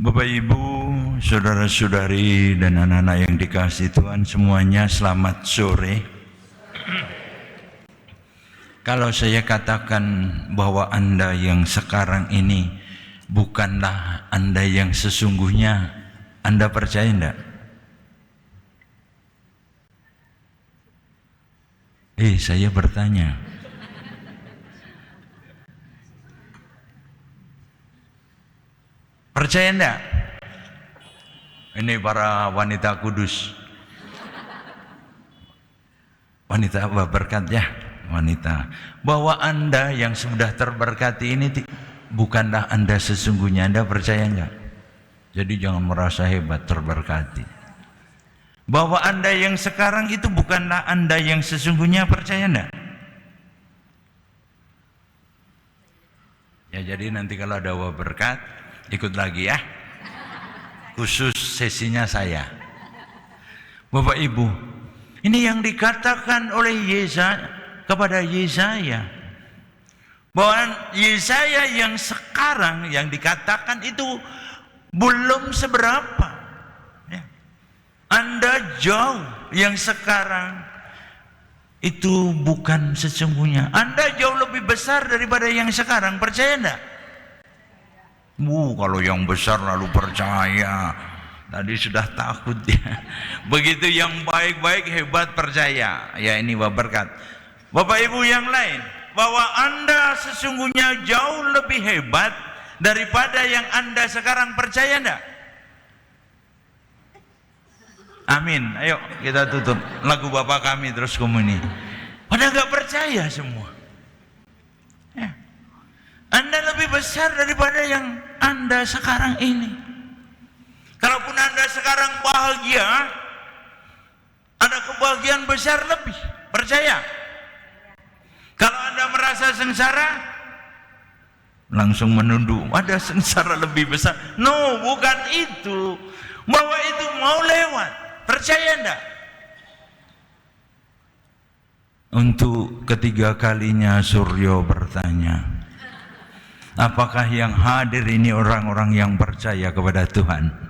Bapak Ibu, saudara-saudari dan anak-anak yang dikasihi Tuhan semuanya, selamat sore. Kalau saya katakan bahwa Anda yang sekarang ini bukanlah Anda yang sesungguhnya, Anda percaya enggak? Saya bertanya. Percaya enggak? Ini para wanita kudus. Wanita apa berkat ya? Wanita. Bahwa Anda yang sudah terberkati ini bukanlah Anda sesungguhnya. Anda percaya enggak? Jadi jangan merasa hebat terberkati. Bahwa Anda yang sekarang itu bukanlah Anda yang sesungguhnya, percaya enggak? Ya, jadi nanti kalau ada berkat ikut lagi ya. Khusus sesinya saya. Bapak Ibu, ini yang dikatakan oleh Yesaya kepada Yesaya, bahwa Yesaya yang sekarang yang dikatakan itu belum seberapa ya. Anda jauh yang sekarang itu bukan sesungguhnya. Anda jauh lebih besar daripada yang sekarang, percaya enggak? Kalau yang besar lalu percaya. Tadi sudah takut ya. Begitu yang baik-baik hebat percaya. Ya, ini berkat. Bapak Ibu yang lain, bahwa Anda sesungguhnya jauh lebih hebat daripada yang Anda sekarang, percaya enggak? Amin. Ayo kita tutup lagu Bapa Kami terus komuni. Pada enggak percaya semua. Ya. Anda lebih besar daripada yang Anda sekarang ini. Kalaupun Anda sekarang bahagia, ada kebahagiaan besar lebih, percaya? Kalau Anda merasa sengsara, langsung menunduk, ada sengsara lebih besar. No, bukan itu. Bahwa itu mau lewat, percaya enggak? Untuk ketiga kalinya Suryo bertanya, apakah yang hadir ini orang-orang yang percaya kepada Tuhan?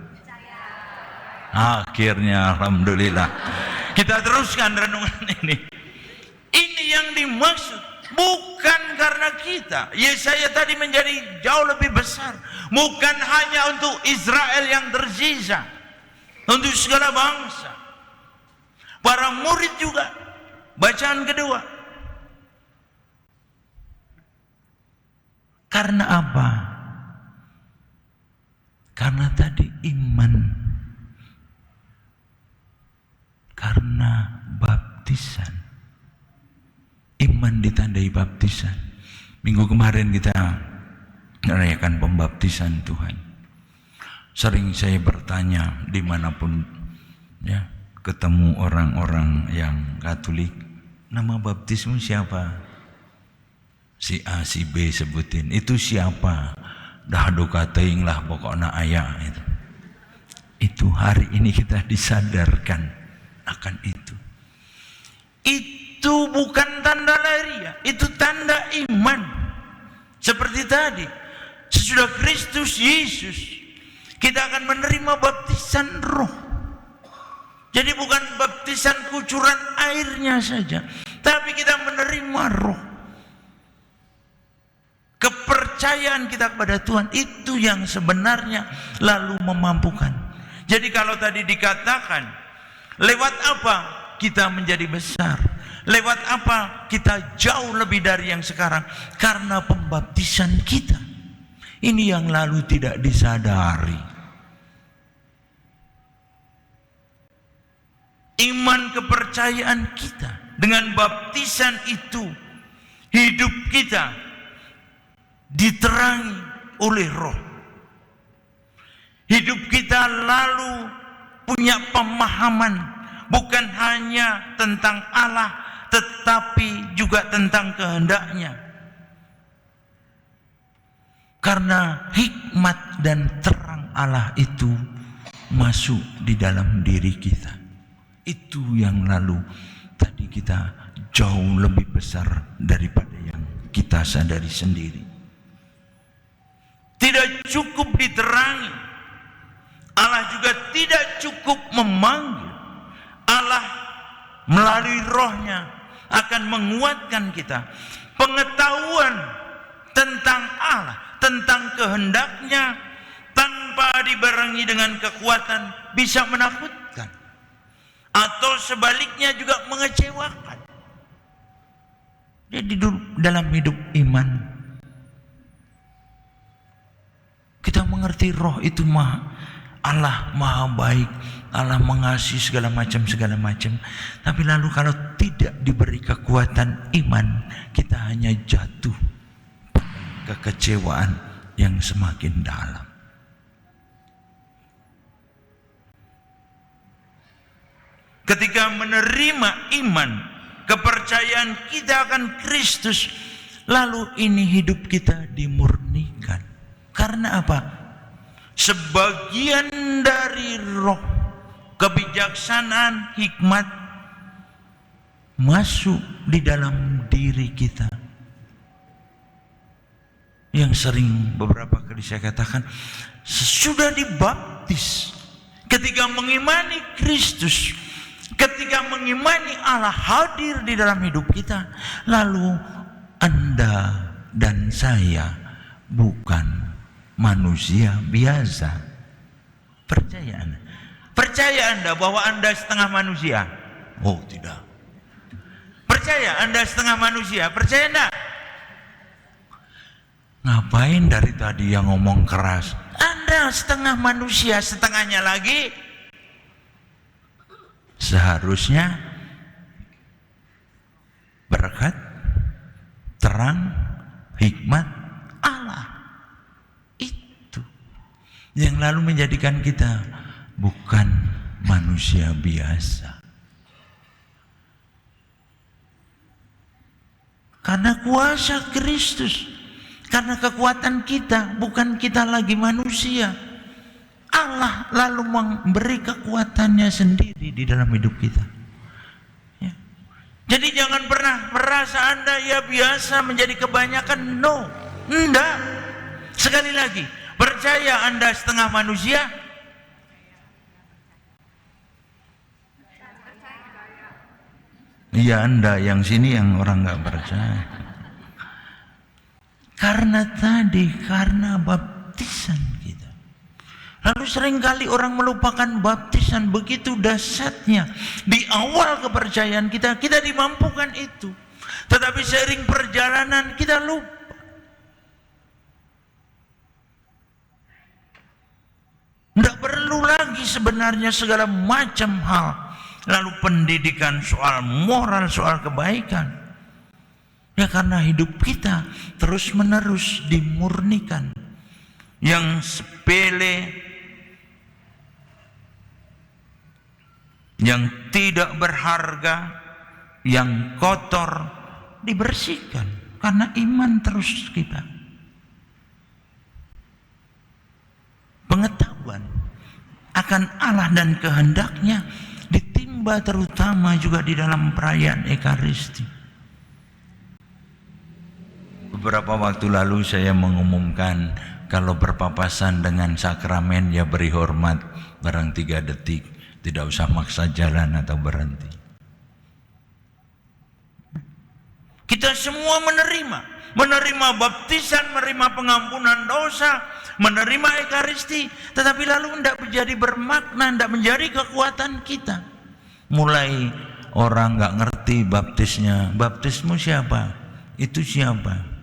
Akhirnya alhamdulillah. Kita teruskan renungan ini. Ini yang dimaksud, bukan karena kita. Yesaya tadi menjadi jauh lebih besar, bukan hanya untuk Israel yang tersisa, untuk segala bangsa. Para murid juga. Bacaan kedua. Karena apa? Karena tadi iman. Karena baptisan. Iman ditandai baptisan. Minggu kemarin kita merayakan pembaptisan Tuhan. Sering saya bertanya dimanapun ya, ketemu orang-orang yang Katolik, nama baptismu siapa? Si A, si B sebutin. Itu siapa? Dah duka teing lah pokoknya ayah itu. Itu hari ini kita disadarkan akan itu. Itu bukan tanda lahiriah, itu tanda iman. Seperti tadi, sesudah Kristus Yesus, kita akan menerima baptisan roh. Jadi bukan baptisan kucuran airnya saja, tapi kita menerima roh. Kepercayaan kita kepada Tuhan itu yang sebenarnya lalu memampukan. Jadi kalau tadi dikatakan, lewat apa kita menjadi besar? Lewat apa kita jauh lebih dari yang sekarang? Karena pembaptisan kita. Ini yang lalu tidak disadari. Iman kepercayaan kita dengan baptisan itu, hidup kita diterangi oleh roh. Hidup kita lalu punya pemahaman bukan hanya tentang Allah, tetapi juga tentang kehendaknya. Karena hikmat dan terang Allah itu masuk di dalam diri kita. Itu yang lalu tadi kita jauh lebih besar daripada yang kita sadari sendiri. Tidak cukup diterangi, Allah juga tidak cukup memanggil. Allah melalui rohnya akan menguatkan kita. Pengetahuan tentang Allah, tentang kehendaknya, tanpa dibarengi dengan kekuatan, bisa menakutkan. Atau sebaliknya juga mengecewakan. Jadi dalam hidup iman, kita mengerti roh itu Allah maha baik, Allah mengasihi segala macam. Tapi lalu kalau tidak diberi kekuatan iman, kita hanya jatuh pada kekecewaan yang semakin dalam. Ketika menerima iman, kepercayaan kita akan Kristus, lalu ini hidup kita dimurnikan. Karena apa? Sebagian dari roh, kebijaksanaan, hikmat masuk di dalam diri kita. Yang sering beberapa kali saya katakan, sesudah dibaptis, ketika mengimani Kristus, ketika mengimani Allah hadir di dalam hidup kita, lalu Anda dan saya bukan manusia biasa. Percaya Anda bahwa Anda setengah manusia? Oh tidak. Percaya Anda setengah manusia? Percaya enggak? Ngapain dari tadi yang ngomong keras? Anda setengah manusia, setengahnya lagi seharusnya berkat, terang, hikmat Allah. Itu yang lalu menjadikan kita bukan manusia biasa. Karena kuasa Kristus, karena kekuatan kita, bukan kita lagi manusia. Allah lalu memberi kekuatannya sendiri di dalam hidup kita. Ya. Jadi jangan pernah merasa Anda ya biasa menjadi kebanyakan. No, enggak. Sekali lagi, percaya Anda setengah manusia? Iya, Anda yang sini yang orang nggak percaya. Karena baptisan kita. Lalu seringkali orang melupakan baptisan, begitu dahsyatnya. Di awal kepercayaan kita dimampukan itu. Tetapi seiring perjalanan kita lupa. Tidak perlu lagi sebenarnya segala macam hal. Lalu pendidikan soal moral, soal kebaikan. Ya karena hidup kita terus menerus dimurnikan. Yang sepele, yang tidak berharga, yang kotor dibersihkan. Karena iman terus kita. Pengetahuan akan Allah dan kehendaknya ditimba terutama juga di dalam perayaan Ekaristi. Beberapa waktu lalu saya mengumumkan kalau berpapasan dengan sakramen ya beri hormat barang 3 detik, tidak usah maksa jalan atau berhenti. Kita semua menerima baptisan, menerima pengampunan dosa, menerima Ekaristi, tetapi lalu tidak menjadi bermakna, tidak menjadi kekuatan kita. Mulai orang nggak ngerti baptisnya, baptismu siapa? Itu siapa?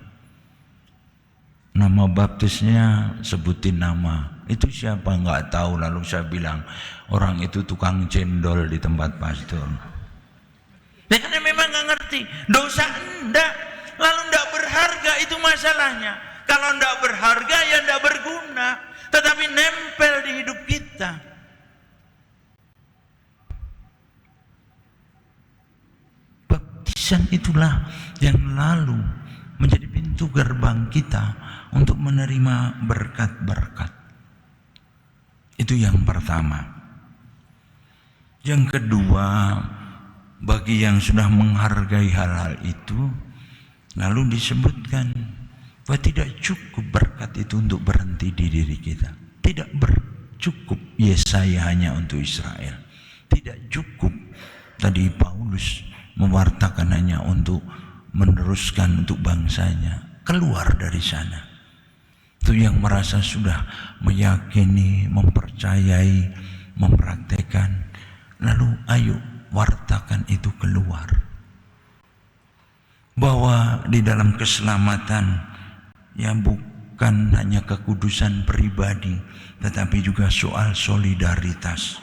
Nama baptisnya sebutin nama. Itu siapa? Nggak tahu. Lalu saya bilang orang itu tukang cendol di tempat pastor. Ya karena memang nggak ngerti. Dosa enggak, lalu enggak berharga, itu masalahnya. Kalau enggak berharga ya enggak berguna, tetapi nempel di hidup kita. Baptisan itulah yang lalu menjadi pintu gerbang kita untuk menerima berkat-berkat. Itu yang pertama. Yang kedua, bagi yang sudah menghargai hal-hal itu, lalu disebutkan bahwa tidak cukup berkat itu untuk berhenti di diri kita. Tidak cukup Yesaya hanya untuk Israel. Tidak cukup tadi Paulus mewartakan hanya untuk meneruskan untuk bangsanya. Keluar dari sana. Itu yang merasa sudah meyakini, mempercayai, mempraktekkan. Lalu ayo wartakan itu keluar. Bahwa di dalam keselamatan ya bukan hanya kekudusan pribadi, tetapi juga soal solidaritas.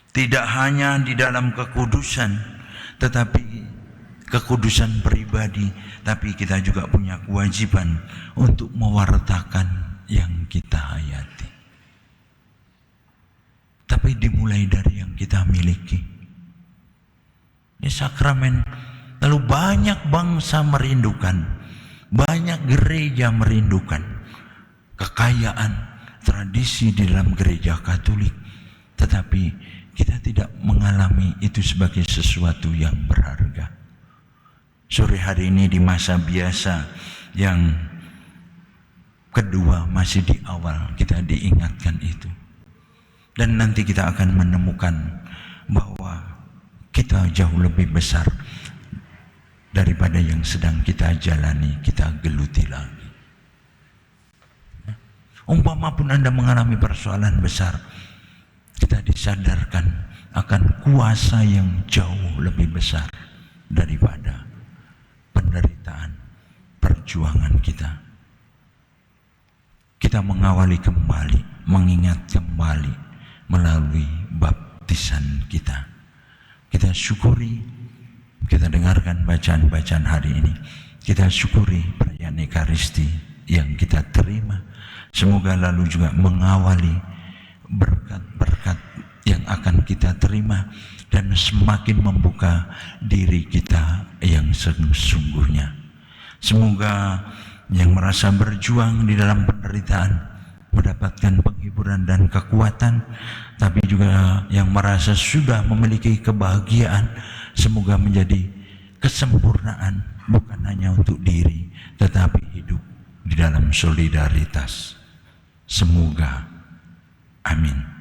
Tidak hanya di dalam kekudusan, tetapi kekudusan pribadi, tapi kita juga punya kewajiban untuk mewartakan yang kita hayati. Tapi dimulai dari yang kita miliki. Ini sakramen, lalu banyak bangsa merindukan, banyak gereja merindukan kekayaan tradisi di dalam gereja Katolik, tetapi kita tidak mengalami itu sebagai sesuatu yang berharga. Sore hari ini di masa biasa yang kedua, masih di awal, kita diingatkan itu. Dan nanti kita akan menemukan bahwa kita jauh lebih besar daripada yang sedang kita jalani, kita geluti lagi. Umpama pun Anda mengalami persoalan besar, kita disadarkan akan kuasa yang jauh lebih besar daripada penderitaan perjuangan kita. Kita mengawali kembali, mengingat kembali melalui baptisan kita. Kita syukuri, kita dengarkan bacaan-bacaan hari ini. Kita syukuri perayaan Ekaristi yang kita terima. Semoga lalu juga mengawali berkat-berkat yang akan kita terima dan semakin membuka diri kita yang sesungguhnya. Semoga yang merasa berjuang di dalam penderitaan mendapatkan penghiburan dan kekuatan, tapi juga yang merasa sudah memiliki kebahagiaan, semoga menjadi kesempurnaan bukan hanya untuk diri, tetapi hidup di dalam solidaritas. Semoga. Amin.